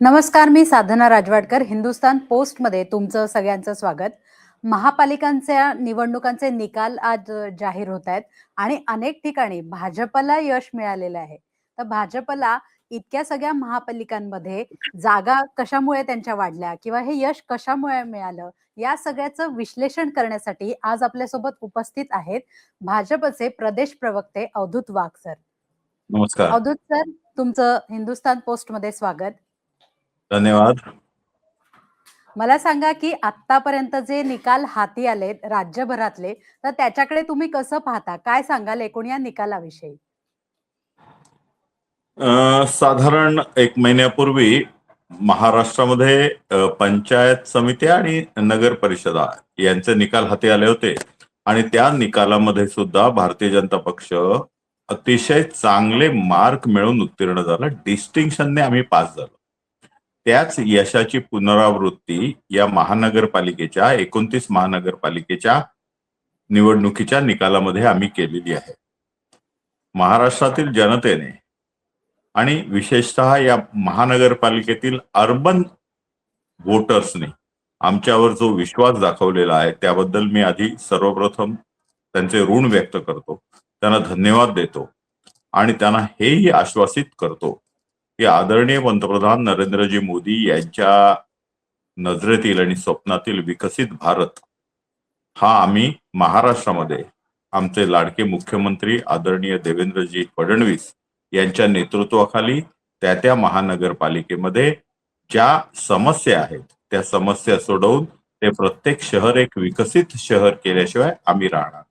नमस्कार, मी साधना राजवाडकर. हिंदुस्तान पोस्टमध्ये तुमचं सगळ्यांचं स्वागत. महापालिकांच्या निवडणुकांचे निकाल आज जाहीर होत आहेत आणि अनेक ठिकाणी भाजपला यश मिळालेलं आहे. तर भाजपला इतक्या सगळ्या महापालिकांमध्ये जागा कशामुळे त्यांच्या वाढल्या किंवा हे यश कशामुळे मिळालं, या सगळ्याचं विश्लेषण करण्यासाठी आज आपल्यासोबत उपस्थित आहेत भाजपचे प्रदेश प्रवक्ते अवधूत वाघ सर. नमस्कार. अवधूत सर, तुमचं हिंदुस्तान पोस्टमध्ये स्वागत. धन्यवाद. मला सांगा की आतापर्यंत जे निकाल हाती आलेत राज्यभरातले, तर त्याच्याकडे तुम्ही कसं पाहता? काय सांगाल एकूण या निकालाविषयी? साधारण 1 महिन्यापूर्वी महाराष्ट्रामध्ये पंचायत समित्या आणि नगर परिषदा यांचे निकाल हाती आले होते आणि त्या निकालामध्ये सुद्धा भारतीय जनता पक्ष अतिशय चांगले मार्क मिळवून उत्तीर्ण झाला. डिस्टिंक्शनने आम्ही पास झालो. त्याच यशाची पुनरावृत्ती या महानगरपालिकेच्या 29 महानगरपालिकेच्या निवडणुकीच्या निकालामध्ये आम्ही केलेली आहे. महाराष्ट्रातील जनतेने आणि विशेषतः या महानगरपालिकेतील अर्बन वोटर्सने आमच्यावर जो विश्वास दाखवलेला आहे त्याबद्दल मी आधी सर्वप्रथम त्यांचे ऋण व्यक्त करतो, त्यांना धन्यवाद देतो आणि त्यांना हेही आश्वासित करतो की आदरणीय पंतप्रधान नरेंद्रजी मोदी यांच्या नजरेतील आणि स्वप्नातील विकसित भारत हा आम्ही महाराष्ट्रामध्ये आमचे लाडके मुख्यमंत्री आदरणीय देवेंद्रजी फडणवीस यांच्या नेतृत्वाखाली त्या महानगरपालिकेमध्ये ज्या समस्या आहेत त्या समस्या सोडवून ते प्रत्येक शहर एक विकसित शहर केल्याशिवाय आम्ही राहणार.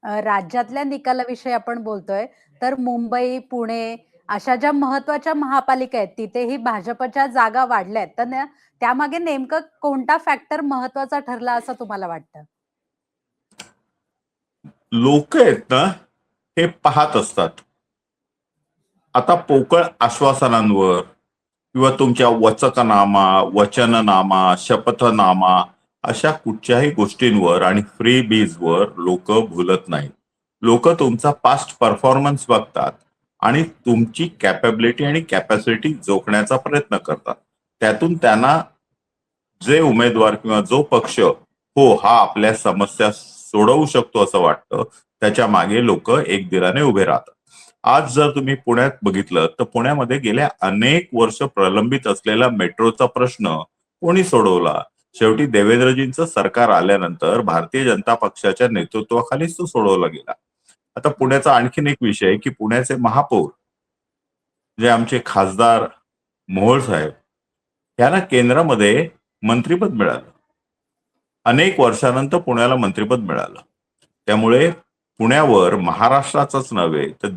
राज्यातल्या निकालाविषयी आपण बोलतोय, तर मुंबई, पुणे अशा ज्या महत्वाच्या महापालिका आहेत तिथेही भाजपच्या जागा वाढल्यात. तर त्यामागे नेमकं कोणता फॅक्टर महत्वाचा ठरला असं तुम्हाला वाटतं? लोक आहेत ना, हे पाहत असतात. आता पोकळ आश्वासनांवर किंवा तुमच्या वचननामा, शपथनामा अशा कुठच्याही गोष्टींवर आणि फ्री बीजवर लोक भुलत नाहीत. लोक तुमचा पास्ट परफॉर्मन्स बघतात आणि तुमची कॅपॅबिलिटी आणि कॅपॅसिटी जोखण्याचा प्रयत्न करतात. त्यातून त्यांना जे उमेदवार किंवा जो पक्ष हो हा आपल्या समस्या सोडवू शकतो असं वाटतं, त्याच्या मागे लोक एकदिलाने उभे राहतात. आज जर तुम्ही पुण्यात बघितलं तर पुण्यामध्ये गेल्या अनेक वर्ष प्रलंबित असलेला मेट्रोचा प्रश्न कोणी सोडवला? शेवटी देवेंद्रजींचं सरकार आल्यानंतर भारतीय जनता पक्षाच्या नेतृत्वाखालीच तो सोडवला गेला. आता पुण्याचा आणखीन एक विषय की पुण्याचे महापौर जे आमचे खासदार मोहोळ साहेब यांना केंद्रामध्ये मंत्रिपद मिळालं. अनेक वर्षानंतर पुण्याला मंत्रिपद मिळालं. त्यामुळे पुण्यावर महाराष्ट्राचाच नव्हे तर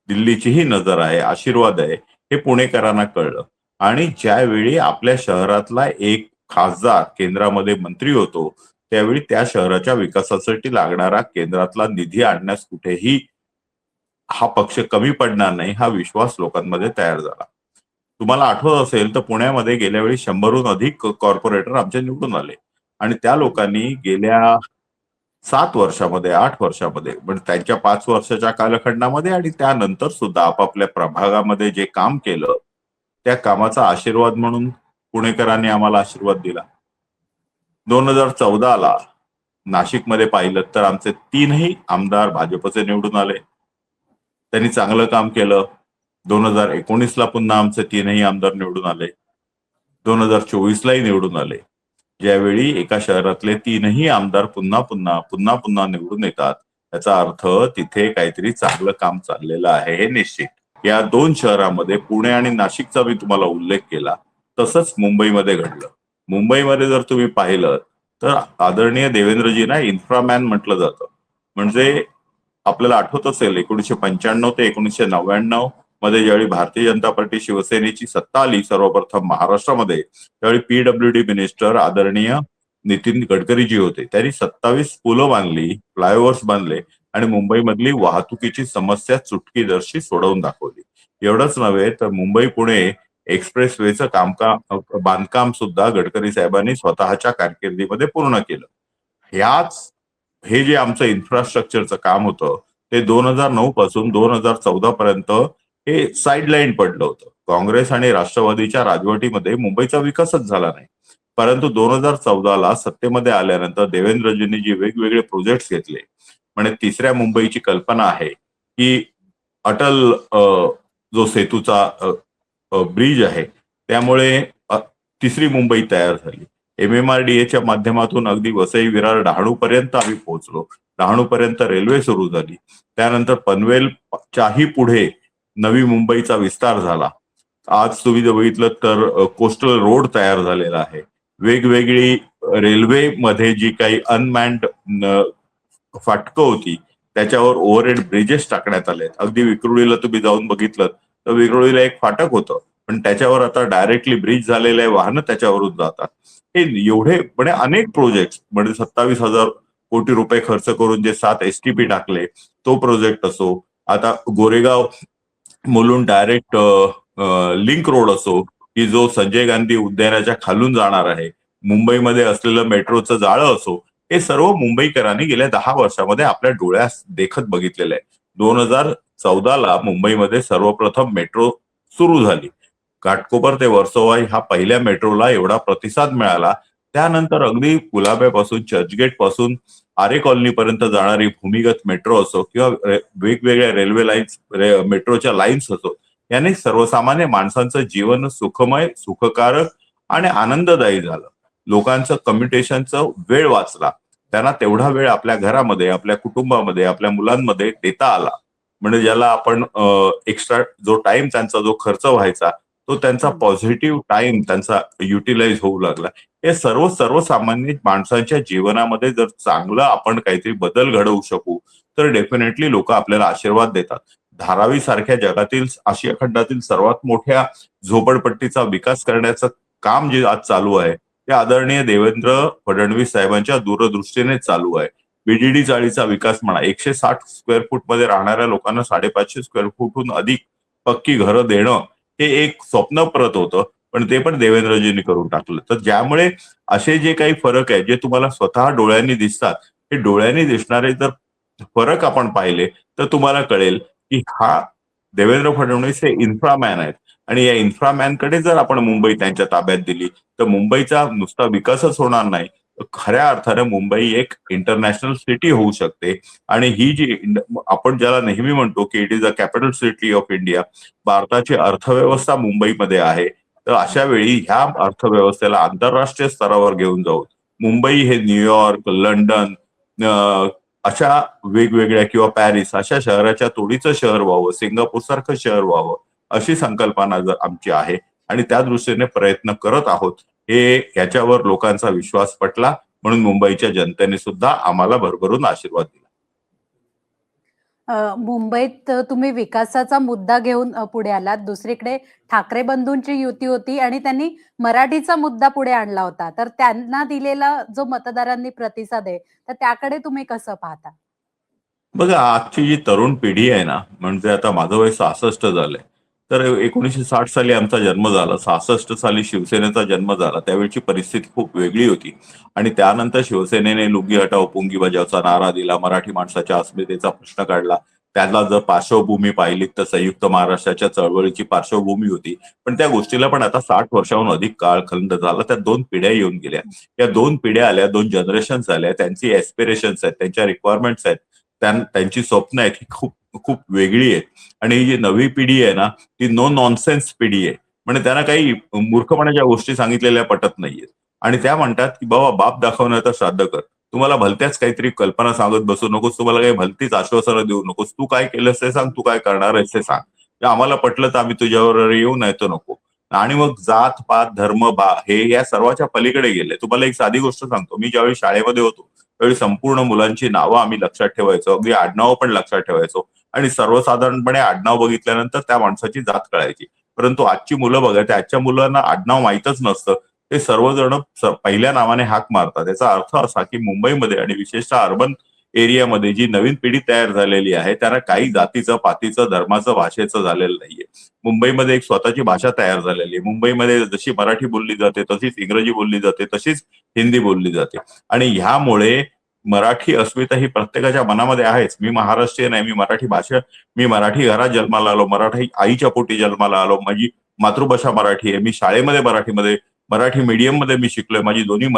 दिल्लीचीही नजर आहे, आशीर्वाद आहे हे पुणेकरांना कळलं. आणि ज्यावेळी आपल्या शहरातला एक खासदार केंद्रामध्ये मंत्री होतो त्यावेळी त्या शहराच्या विकासासाठी लागणारा केंद्रातला निधी आणण्यास कुठेही हा पक्ष कमी पडणार नाही हा विश्वास लोकांमध्ये तयार झाला. तुम्हाला आठवत असेल तर पुण्यामध्ये गेल्या वेळी 100हून अधिक कॉर्पोरेटर आमचे निवडून आले आणि त्या लोकांनी गेल्या 7 वर्षामध्ये 8 वर्षामध्ये म्हणजे त्यांच्या 5 वर्षाच्या कालखंडामध्ये आणि त्यानंतर सुद्धा आपापल्या प्रभागामध्ये जे काम केलं त्या कामाचा आशीर्वाद म्हणून पुणेकरांनी आम्हाला आशीर्वाद दिला. 2014ला नाशिकमध्ये पाहिलं तर आमचे 3ही आमदार भाजपचे निवडून आले. त्यांनी चांगलं काम केलं. 2019ला पुन्हा आमचे 3ही आमदार निवडून आले. 2024लाही निवडून आले. ज्यावेळी एका शहरातले 3ही आमदार पुन्हा पुन्हा निवडून येतात त्याचा अर्थ तिथे काहीतरी चांगलं काम चाललेलं आहे हे निश्चित. या 2 शहरांमध्ये पुणे आणि नाशिकचा मी तुम्हाला उल्लेख केला, तसंच मुंबईमध्ये घडलं. मुंबईमध्ये जर तुम्ही पाहिलं तर आदरणीय देवेंद्रजींना इन्फ्रामॅन म्हटलं जातं. म्हणजे आपल्याला आठवत असेल 1995 ते 1999 मध्ये ज्यावेळी भारतीय जनता पार्टी शिवसेनेची सत्ता आली सर्वप्रथम महाराष्ट्रामध्ये, त्यावेळी पीडब्ल्यूडी मिनिस्टर आदरणीय नितीन गडकरीजी होते. त्यांनी 27 पुलं बांधली, फ्लायओव्हर्स बांधले आणि मुंबईमधली वाहतुकीची समस्या चुटकीसरशी सोडवून दाखवली. एवढंच नव्हे तर मुंबई पुणे एक्सप्रेसवेचं बांधकाम सुद्धा गडकरी साहेबांनी स्वतःच्या कारकिर्दीमध्ये पूर्ण केलं. हे जे आमचं इन्फ्रास्ट्रक्चरचं काम होतं ते 2009 पासून 2014 पर्यंत हे साईडलाईन पडलं होतं. काँग्रेस आणि राष्ट्रवादीच्या राजवटीमध्ये मुंबईचा विकासच झाला नाही. परंतु 2014ला सत्तेमध्ये आल्यानंतर देवेंद्रजींनी जे वेगवेगळे प्रोजेक्ट्स घेतले, म्हणजे तिसऱ्या मुंबईची कल्पना आहे की अटल जो सेतूचा ब्रिज आहे, त्यामुळे तिसरी मुंबई तयार झाली. MMRDAच्या माध्यमातून अगदी वसई, विरार, डहाणूपर्यंत आम्ही पोहोचलो. डहाणूपर्यंत रेल्वे सुरू झाली. त्यानंतर पनवेलच्याही पुढे नवी मुंबईचा विस्तार झाला. आज तुम्ही जर बघितलं तर कोस्टल रोड तयार झालेला आहे. वेगवेगळी रेल्वेमध्ये जी काही अनमॅन्ड फाटकं होती त्याच्यावर ओव्हरहेड ब्रिजेस टाकण्यात आले. अगदी विक्रोळीला तुम्ही जाऊन बघितलं तर विक्रोळीला एक फाटक होतं, पण त्याच्यावर आता डायरेक्टली ब्रिज झालेले आहे, वाहनं त्याच्यावरून जातात. हे एवढे म्हणजे अनेक प्रोजेक्ट, म्हणजे 27,000 कोटी रुपये खर्च करून जे 7 STP टाकले, तो प्रोजेक्ट असो, आता Goregaon Mulund direct link road असो, की जो संजय गांधी उद्यानाच्या खालून जाणार आहे, मुंबईमध्ये असलेलं मेट्रोचं जाळं असो, हे सर्व मुंबईकरांनी गेल्या 10 वर्षामध्ये आपल्या डोळ्यास देखत बघितलेलं आहे. 2014ला मुंबईमध्ये सर्वप्रथम मेट्रो सुरू झाली. घाटकोपर ते वर्सोवा ह्या पहिल्या मेट्रोला एवढा प्रतिसाद मिळाला. त्यानंतर अगदी गुलाब्यापासून, चर्चगेट पासून आरे कॉलनीपर्यंत जाणारी भूमिगत मेट्रो असो किंवा वेगवेगळ्या रेल्वे लाईन्स, मेट्रोच्या लाईन्स असो, याने सर्वसामान्य माणसांचं जीवन सुखमय, सुखकारक आणि आनंददायी झालं. लोकांचं कम्युनिकेशनचं वेळ वाचला. त्यांना तेवढा वेळ आपल्या घरामध्ये, आपल्या कुटुंबामध्ये, आपल्या मुलांमध्ये देता आला. म्हणजे ज्याला आपण एक्स्ट्रा जो टाइम त्यांचा जो खर्च व्हायचा, तो त्यांचा पॉझिटिव्ह टाइम त्यांचा युटिलाइज होऊ लागला. हे सर्वसामान्य माणसांच्या जीवनामध्ये जर चांगलं आपण काहीतरी बदल घडवू शकू, तर डेफिनेटली लोक आपल्याला आशीर्वाद देतात. धारावी सारख्या जगातील, आशिया खंडातील सर्वात मोठ्या झोपडपट्टीचा विकास करण्याचं काम जे आज चालू आहे, ते आदरणीय देवेंद्र फडणवीस साहेबांच्या दूरदृष्टीने चालू आहे. BDD चाळीचा विकास म्हणा, 160 स्क्वेअर फूट मध्ये राहणाऱ्या लोकांना 550 स्क्वेअर फूटहून अधिक पक्की घरं देणं, हे एक स्वप्नप्रत होतं, पण ते पण देवेंद्रजींनी करून टाकलं. तर ज्यामुळे असे जे काही फरक आहे, जे तुम्हाला स्वतः डोळ्यांनी दिसतात, हे डोळ्यांनी दिसणारे जर फरक आपण पाहिले, तर तुम्हाला कळेल की हा देवेंद्र फडणवीस हे इन्फ्रामॅन आहेत. आणि या इन्फ्रामॅनकडे जर आपण मुंबई त्यांच्या ताब्यात दिली, तर मुंबईचा नुसता विकासच होणार नाही, तर खऱ्या अर्थानं मुंबई एक इंटरनॅशनल सिटी होऊ शकते. आणि ही जी आपण ज्याला नेहमी म्हणतो की it is a capital city of India, भारताची अर्थव्यवस्था मुंबईमध्ये आहे. तर अशा वेळी ह्या अर्थव्यवस्थेला आंतरराष्ट्रीय स्तरावर घेऊन जाऊन मुंबई हे न्यूयॉर्क, लंडन, अशा वेगवेगळ्या किंवा पॅरिस अशा शहराच्या तोडीचं शहर व्हावं, सिंगापूर सारखं शहर व्हावं, अशी संकल्पना जर आमची आहे आणि त्या दृष्टीने प्रयत्न करत आहोत. हे याच्यावर लोकांचा विश्वास पटला, म्हणून मुंबईच्या जनतेने सुद्धा आम्हाला भरभरून आशीर्वाद दिला. मुंबईत तुम्ही विकासाचा मुद्दा घेऊन पुढे आलात. दुसरीकडे ठाकरे बंधूंची युती होती आणि त्यांनी मराठीचा मुद्दा पुढे आणला होता. तर त्यांना दिलेला जो मतदारांनी प्रतिसाद आहे, तर त्याकडे तुम्ही कसं पाहता? बघा, आजची जी तरुण पिढी आहे ना, म्हणजे आता माझं वय 66 झालंय. तर 1960 साली आमचा जन्म झाला, 66 साली शिवसेनेचा जन्म झाला. त्यावेळची परिस्थिती खूप वेगळी होती आणि त्यानंतर शिवसेनेने लुंगी हटाव पुंगी बजावचा नारा दिला, मराठी माणसाच्या अस्मितेचा प्रश्न काढला. त्याला जर पार्श्वभूमी पाहिली तर संयुक्त महाराष्ट्राच्या चळवळीची पार्श्वभूमी होती. पण त्या गोष्टीला पण आता 60 वर्षाहून अधिक काळखंड झाला. त्या 2 पिढ्या येऊन गेल्या. या 2 पिढ्या आल्या, 2 जनरेशन्स आल्या. त्यांची एस्पिरेशन्स आहेत, त्यांच्या रिक्वायरमेंट्स आहेत, त्यांची स्वप्न आहेत, ही खूप खूप वेगळी आहेत. आणि ही जी नवी पिढी आहे ना, ती नो नॉनसेन्स पिढी आहे. म्हणजे त्यांना काही मूर्खपणाच्या गोष्टी सांगितलेल्या पटत नाहीयेत. आणि त्या म्हणतात की बाबा, बाप दाखवण्याचं श्राद्ध कर. तुम्हाला भलत्याच काहीतरी कल्पना सांगत बसू नकोस, तुम्हाला काही भलतीच आश्वासनं देऊ नकोस. तू काय केलंस ते सांग, तू काय करणार आहेस ते सांग. आम्हाला पटलं तर आम्ही तुझ्यावर येऊ, नाही तर नको. आणि मग जात पात धर्म हे या सर्वाच्या पलीकडे गेले. तुम्हाला एक साधी गोष्ट सांगतो. मी ज्यावेळी शाळेमध्ये होतो त्यावेळी संपूर्ण मुलांची नावं आम्ही लक्षात ठेवायचो, अगदी आडनावं पण लक्षात ठेवायचो. आणि सर्वसाधारणपणे आडनाव बघितल्यानंतर त्या माणसाची जात कळायची. परंतु आजची मुलं बघा, त्या आजच्या मुलांना आडनाव माहीतच नसतं. ते सर्वजण पहिल्या नावाने हाक मारतात. याचा अर्थ असा की मुंबईमध्ये आणि विशेषतः अर्बन एरियामध्ये जी नवीन पिढी तयार झालेली आहे, त्यांना काही जातीचं, पातीचं, धर्माचं, भाषेचं झालेलं नाहीये. मुंबईमध्ये एक स्वतःची भाषा तयार झालेली आहे. मुंबईमध्ये जशी मराठी बोलली जाते, तशीच इंग्रजी बोलली जाते, तशीच हिंदी बोलली जाते. आणि ह्यामुळे मराठी अस्मिता ही प्रत्येकाच्या मनामध्ये आहेच. मी महाराष्ट्रीयन आहे, मी मराठी घरात जन्माला आलो, मराठी आईच्या पोटी जन्माला आलो, माझी मातृभाषा मराठी आहे, मी शाळेमध्ये मराठी मीडियम मध्ये मी शिकलोय, माझी दोन्ही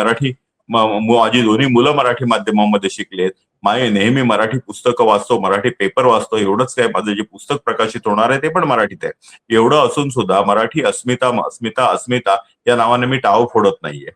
मुलं मराठी माध्यमामध्ये शिकलेत, माझे नेहमी मराठी पुस्तकं वाचतो, मराठी पेपर वाचतो, एवढंच काय, माझं जे पुस्तक प्रकाशित होणार आहे ते पण मराठीत आहे. एवढं असून सुद्धा मराठी अस्मिता या नावाने मी टाळं फोडत नाहीये.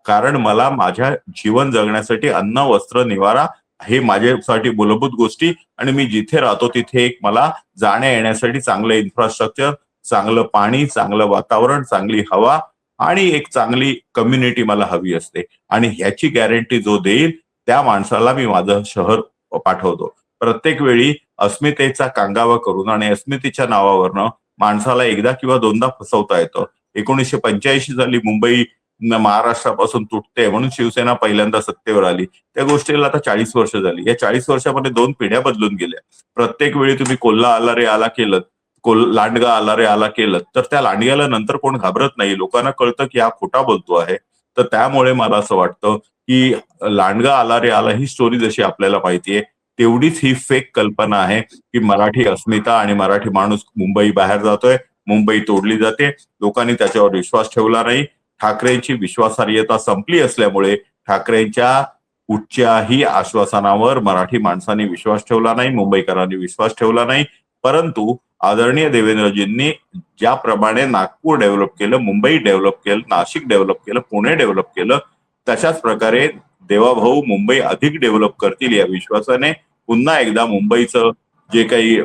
कारण मला माझ्या जीवन जगण्यासाठी अन्न, वस्त्र, निवारा हे माझ्यासाठी मूलभूत गोष्टी, आणि मी जिथे राहतो तिथे एक मला जाण्या येण्यासाठी चांगलं इन्फ्रास्ट्रक्चर, चांगलं पाणी, चांगलं वातावरण, चांगली हवा आणि एक चांगली कम्युनिटी मला हवी असते. आणि ह्याची गॅरंटी जो देईल त्या माणसाला मी माझं शहर पाठवतो. प्रत्येक वेळी अस्मितेचा कांगावा करून आणि अस्मितेच्या नावावरनं माणसाला एकदा किंवा दोनदा फसवता येतं. 1985 साली मुंबई महाराष्ट्रापासून तुटते म्हणून शिवसेना पहिल्यांदा सत्तेवर आली. त्या गोष्टीला आता 40 वर्ष झाली. या 40 वर्षामध्ये 2 पिढ्या बदलून गेल्या. प्रत्येक वेळी तुम्ही कोल्हा आला रे आला केलं, लांडगा आला रे आला केलं, तर त्या लांडग्याला नंतर कोण घाबरत नाही. लोकांना कळतं की हा खोटा बोलतो आहे. तर त्यामुळे मला असं वाटतं की लांडगा आला रे आला ही स्टोरी जशी आपल्याला माहितीये, तेवढीच ही फेक कल्पना आहे की मराठी अस्मिता आणि मराठी माणूस मुंबई बाहेर जातोय, मुंबई तोडली जाते. लोकांनी त्याच्यावर विश्वास ठेवला नाही. ठाकरेंची विश्वासार्हता संपली असल्यामुळे ठाकरेंच्या कुठच्याही आश्वासनावर मराठी माणसांनी विश्वास ठेवला नाही, मुंबईकरांनी विश्वास ठेवला नाही. परंतु आदरणीय देवेंद्रजींनी ज्याप्रमाणे नागपूर डेव्हलप केलं, मुंबई डेव्हलप केलं, नाशिक डेव्हलप केलं, पुणे डेव्हलप केलं, तशाच प्रकारे देवाभाऊ मुंबई अधिक डेव्हलप करतील या विश्वासाने पुन्हा एकदा मुंबईचं जे काही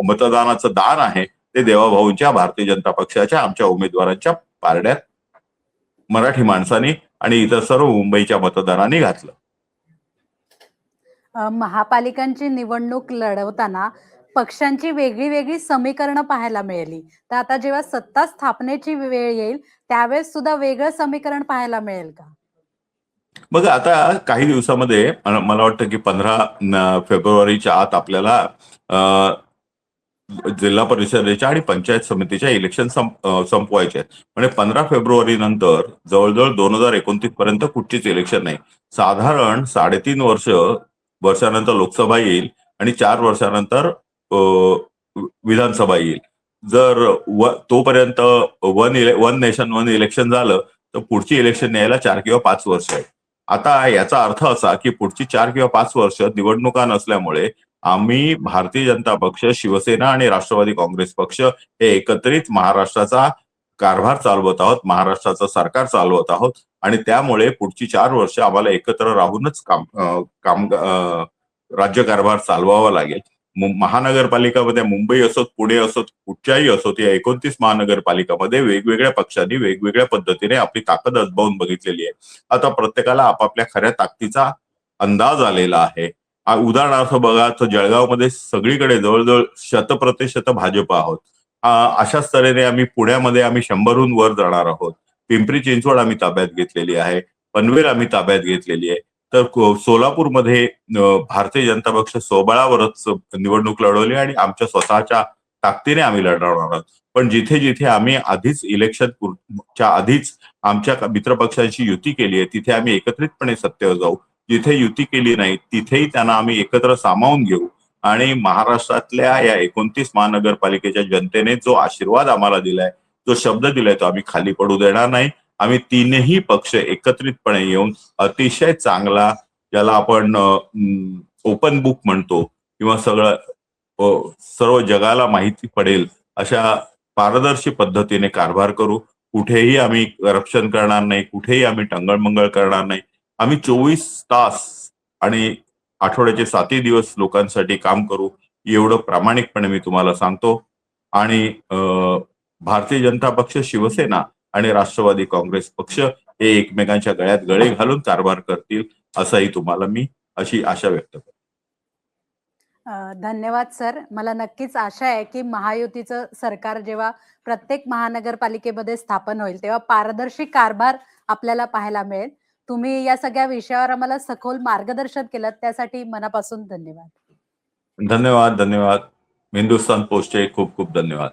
मतदानाचं दान आहे ते देवाभाऊंच्या, भारतीय जनता पक्षाच्या, आमच्या उमेदवारांच्या पारड्यात मराठी माणसांनी आणि इतर सर्व मुंबईच्या मतदारांनी घातलं. महापालिकांची निवडणूक लढवताना पक्षांची वेगळी वेगळी समीकरणं पाहायला मिळाली. तर आता जेव्हा सत्ता स्थापनेची वेळ येईल त्यावेळेस सुद्धा वेगळं समीकरण पाहायला मिळेल का? मग आता काही दिवसामध्ये मला वाटतं की 15 फेब्रुवारीच्या आत आपल्याला जिल्हा परिषदेच्या आणि पंचायत समितीच्या इलेक्शन संपवायचे आहेत. म्हणजे 15 फेब्रुवारी नंतर जवळजवळ 2029 पर्यंत कुठचीच इलेक्शन नाही. साधारण 3.5 वर्षानंतर लोकसभा येईल आणि 4 वर्षानंतर विधानसभा येईल. जर तोपर्यंत वन नेशन वन इलेक्शन झालं तर पुढची इलेक्शन यायला 4 किंवा 5 वर्ष आहे. आता याचा अर्थ असा की पुढची 4 किंवा 5 वर्ष निवडणुका नसल्यामुळे आम्ही भारतीय जनता पक्ष, शिवसेना आणि राष्ट्रवादी काँग्रेस पक्ष हे एकत्रित महाराष्ट्राचा कारभार चालवत आहोत, महाराष्ट्राचं सरकार चालवत आहोत. आणि त्यामुळे पुढची 4 वर्ष आम्हाला एकत्र राहूनच राज्यकारभार चालवावा लागेल. महानगरपालिकामध्ये मुंबई असोत, पुणे असोत, कुठच्याही असोत, या 29 महानगरपालिकामध्ये वेगवेगळ्या पक्षांनी वेगवेगळ्या पद्धतीने आपली ताकद आजमावून बघितलेली आहे. आता प्रत्येकाला आपापल्या खऱ्या ताकदीचा अंदाज आलेला आहे. उदाहरणार्थ बघा तर जळगावमध्ये सगळीकडे जवळजवळ 100% भाजप आहोत. अशाच तऱ्हेने आम्ही पुण्यामध्ये 100हून वर जाणार आहोत. पिंपरी चिंचवड आम्ही ताब्यात घेतलेली आहे, पनवेल आम्ही ताब्यात घेतलेली आहे. तर सोलापूरमध्ये भारतीय जनता पक्ष स्वबळावरच निवडणूक लढवली आणि आमच्या स्वतःच्या ताकदीने आम्ही लढवणार आहोत. पण जिथे जिथे आम्ही आधीच इलेक्शनच्या आधीच आमच्या मित्रपक्षांशी युती केली आहे तिथे आम्ही एकत्रितपणे सत्तेवर जाऊ. जिथे युती केली नाही तिथेही त्यांना आम्ही एकत्र सामावून घेऊ. आणि महाराष्ट्रातल्या या 29 महानगरपालिकेच्या जनतेने जो आशीर्वाद आम्हाला दिलाय, जो शब्द दिलाय, तो आम्ही खाली पडू देणार नाही. आम्ही तीनही पक्ष एकत्रितपणे येऊन अतिशय चांगला, ज्याला आपण ओपन बुक म्हणतो किंवा सर्व जगाला माहिती पडेल अशा पारदर्शी पद्धतीने कारभार करू. कुठेही आम्ही करप्शन करणार नाही, कुठेही आम्ही टंगळमंगळ करणार नाही. आम्ही 24 तास आणि आठवड्याचे 7 दिवस लोकांसाठी काम करू, एवढं प्रामाणिकपणे मी तुम्हाला सांगतो. आणि भारतीय जनता पक्ष, शिवसेना आणि राष्ट्रवादी काँग्रेस पक्ष हे एकमेकांच्या गळ्यात गळे घालून कारभार करतील असंही तुम्हाला मी अशी आशा व्यक्त करतो. धन्यवाद सर. मला नक्कीच आशा आहे की महायुतीचं सरकार जेव्हा प्रत्येक महानगरपालिकेमध्ये स्थापन होईल तेव्हा पारदर्शी कारभार आपल्याला पाहायला मिळेल. तुम्ही या सगळ्या विषयावर आम्हाला सखोल मार्गदर्शन केलं त्यासाठी मनापासून धन्यवाद. धन्यवाद. हिंदुस्तान पोस्टचे खूप खूप धन्यवाद.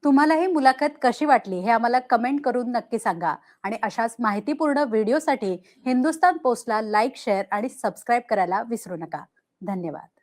तुम्हाला ही मुलाखत कशी वाटली हे आम्हाला कमेंट करून नक्की सांगा आणि अशाच माहितीपूर्ण व्हिडिओसाठी हिंदुस्तान पोस्टला लाईक, शेअर आणि सबस्क्राईब करायला विसरू नका. धन्यवाद.